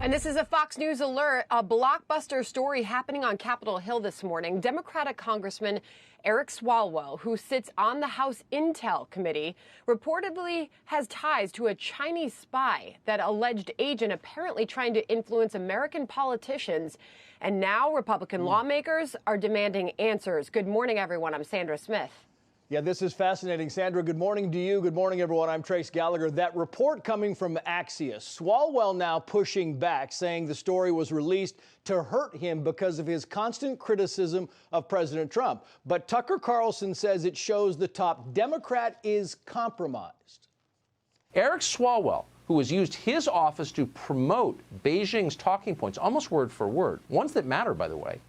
And this is a Fox News alert, a blockbuster story happening on Capitol Hill this morning. Democratic Congressman Eric Swalwell, who sits on the House Intel Committee, reportedly has ties to a Chinese spy, that alleged agent apparently trying to influence American politicians. And now Republican lawmakers are demanding answers. Good morning, everyone. I'm Sandra Smith. Yeah, this is fascinating. Sandra, good morning to you. Good morning, everyone. I'm Trace Gallagher. That report coming from Axios. Swalwell now pushing back, saying the story was released to hurt him because of his constant criticism of President Trump. But Tucker Carlson says it shows the top Democrat is compromised. Eric Swalwell, who has used his office to promote Beijing's talking points, almost word for word, ones that matter, by the way,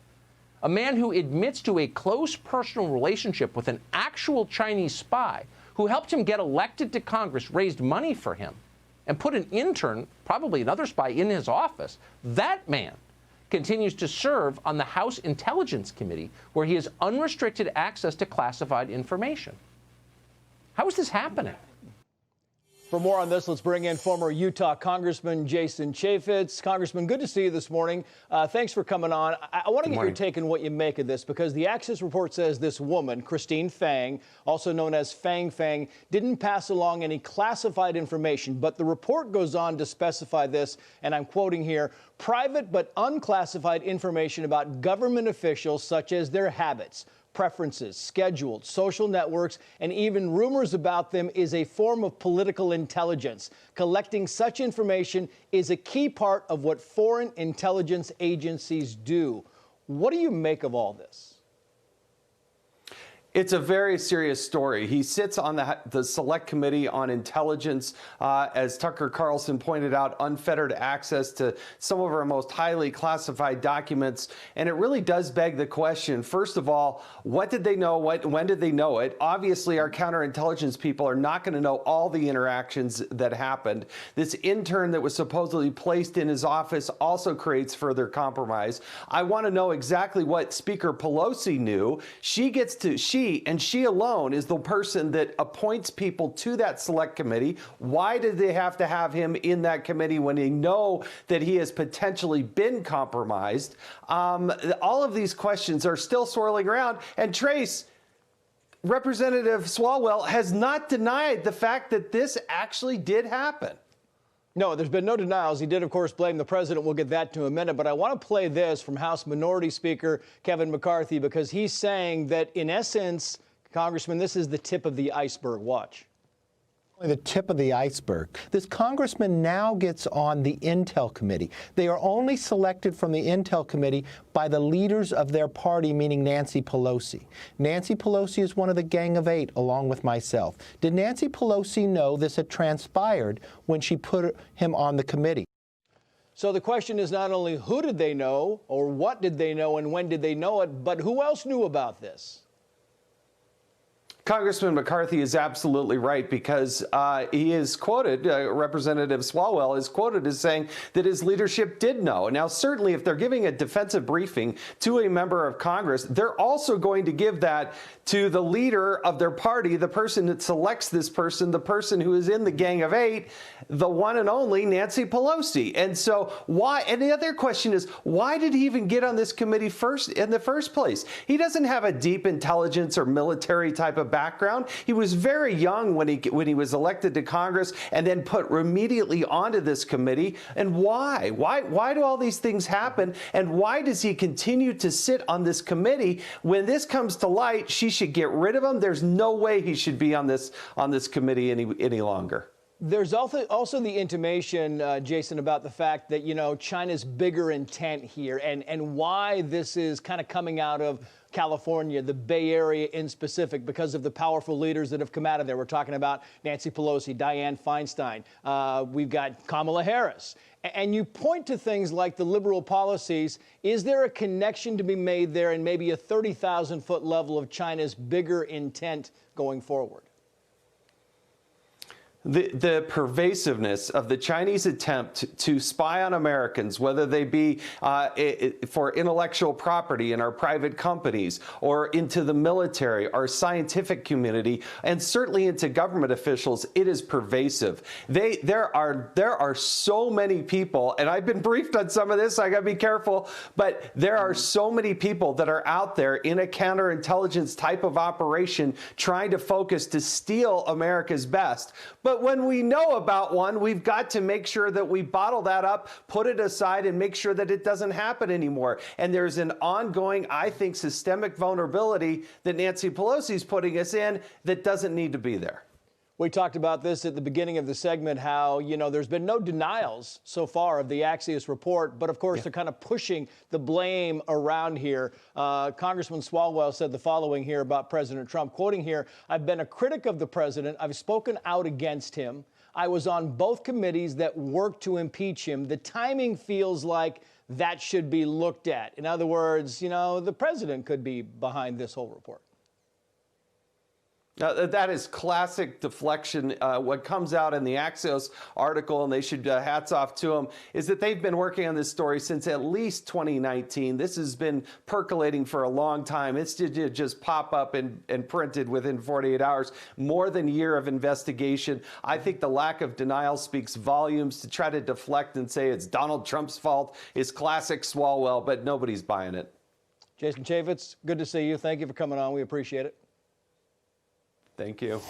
a man who admits to a close personal relationship with an actual Chinese spy who helped him get elected to Congress, raised money for him, and put an intern, probably another spy, in his office. That man continues to serve on the House Intelligence Committee, where he has unrestricted access to classified information. How is this happening? For more on this, let's bring in former Utah Congressman Jason Chaffetz. Congressman, good to see you this morning. Thanks for coming on. I want to get your take on what you make of this, because the Axios report says this woman, Christine Fang, also known as Fang Fang, didn't pass along any classified information. But the report goes on to specify this, and I'm quoting here, private but unclassified information about government officials, such as their habits, preferences, schedules, social networks, and even rumors about them is a form of political intelligence. Collecting such information is a key part of what foreign intelligence agencies do. What do you make of all this? It's a very serious story. He sits on the Select Committee on Intelligence, as Tucker Carlson pointed out, unfettered access to some of our most highly classified documents. And it really does beg the question, first of all, what did they know? When did they know it? Obviously, our counterintelligence people are not going to know all the interactions that happened. This intern that was supposedly placed in his office also creates further compromise. I want to know exactly what Speaker Pelosi knew. And she alone is the person that appoints people to that Select Committee. Why did they have to have him in that committee when they know that he has potentially been compromised? All of these questions are still swirling around. And Trace, Representative Swalwell has not denied the fact that this actually did happen. No, there's been no denials. He did, of course, blame the president. We'll get that to in a minute. But I want to play this from House Minority Speaker Kevin McCarthy, because he's saying that, in essence, Congressman, this is the tip of the iceberg. Watch. The tip of the iceberg. This congressman now gets on the Intel Committee. They are only selected from the Intel Committee by the leaders of their party, meaning Nancy Pelosi. Nancy Pelosi is one of the Gang of Eight, along with myself. Did Nancy Pelosi know this had transpired when she put him on the committee? So the question is not only who did they know, or what did they know, and when did they know it, but who else knew about this? Congressman McCarthy is absolutely right, because he is quoted, Representative Swalwell is quoted as saying that his leadership did know. Now, certainly, if they're giving a defensive briefing to a member of Congress, they're also going to give that to the leader of their party, the person that selects this person, the person who is in the Gang of Eight, the one and only Nancy Pelosi. And so why? And the other question is, why did he even get on this committee in the first place? He doesn't have a deep intelligence or military type of background. He was very young when he was elected to Congress, and then put immediately onto this committee. And why? Why do all these things happen? And why does he continue to sit on this committee? When this comes to light, she should get rid of him. There's no way he should be on this committee any longer. There's also the intimation, Jason, about the fact that, you know, China's bigger intent here, and why this is kind of coming out of California, the Bay Area in specific, because of the powerful leaders that have come out of there. We're talking about Nancy Pelosi, Dianne Feinstein. We've got Kamala Harris. And you point to things like the liberal policies. Is there a connection to be made there, and maybe a 30,000-foot level of China's bigger intent going forward? The pervasiveness of the Chinese attempt to spy on Americans, whether they be for intellectual property in our private companies or into the military, our scientific community, and certainly into government officials, it is pervasive. There are so many people, and I've been briefed on some of this, so I got to be careful, but there are so many people that are out there in a counterintelligence type of operation trying to focus to steal America's best. But when we know about one, we've got to make sure that we bottle that up, put it aside, and make sure that it doesn't happen anymore. And there's an ongoing, I think, systemic vulnerability that Nancy Pelosi's putting us in that doesn't need to be there. We talked about this at the beginning of the segment, how, there's been no denials so far of the Axios report, but of course they're kind of pushing the blame around here. Congressman Swalwell said the following here about President Trump, quoting here, "I've been a critic of the president. I've spoken out against him. I was on both committees that worked to impeach him. The timing feels like that should be looked at." In other words, the president could be behind this whole report. That is classic deflection. What comes out in the Axios article, and they should hats off to them, is that they've been working on this story since at least 2019. This has been percolating for a long time. It's just pop up and printed within 48 hours. More than a year of investigation. I think the lack of denial speaks volumes. To try to deflect and say it's Donald Trump's fault is classic Swalwell, but nobody's buying it. Jason Chaffetz, good to see you. Thank you for coming on. We appreciate it. Thank you.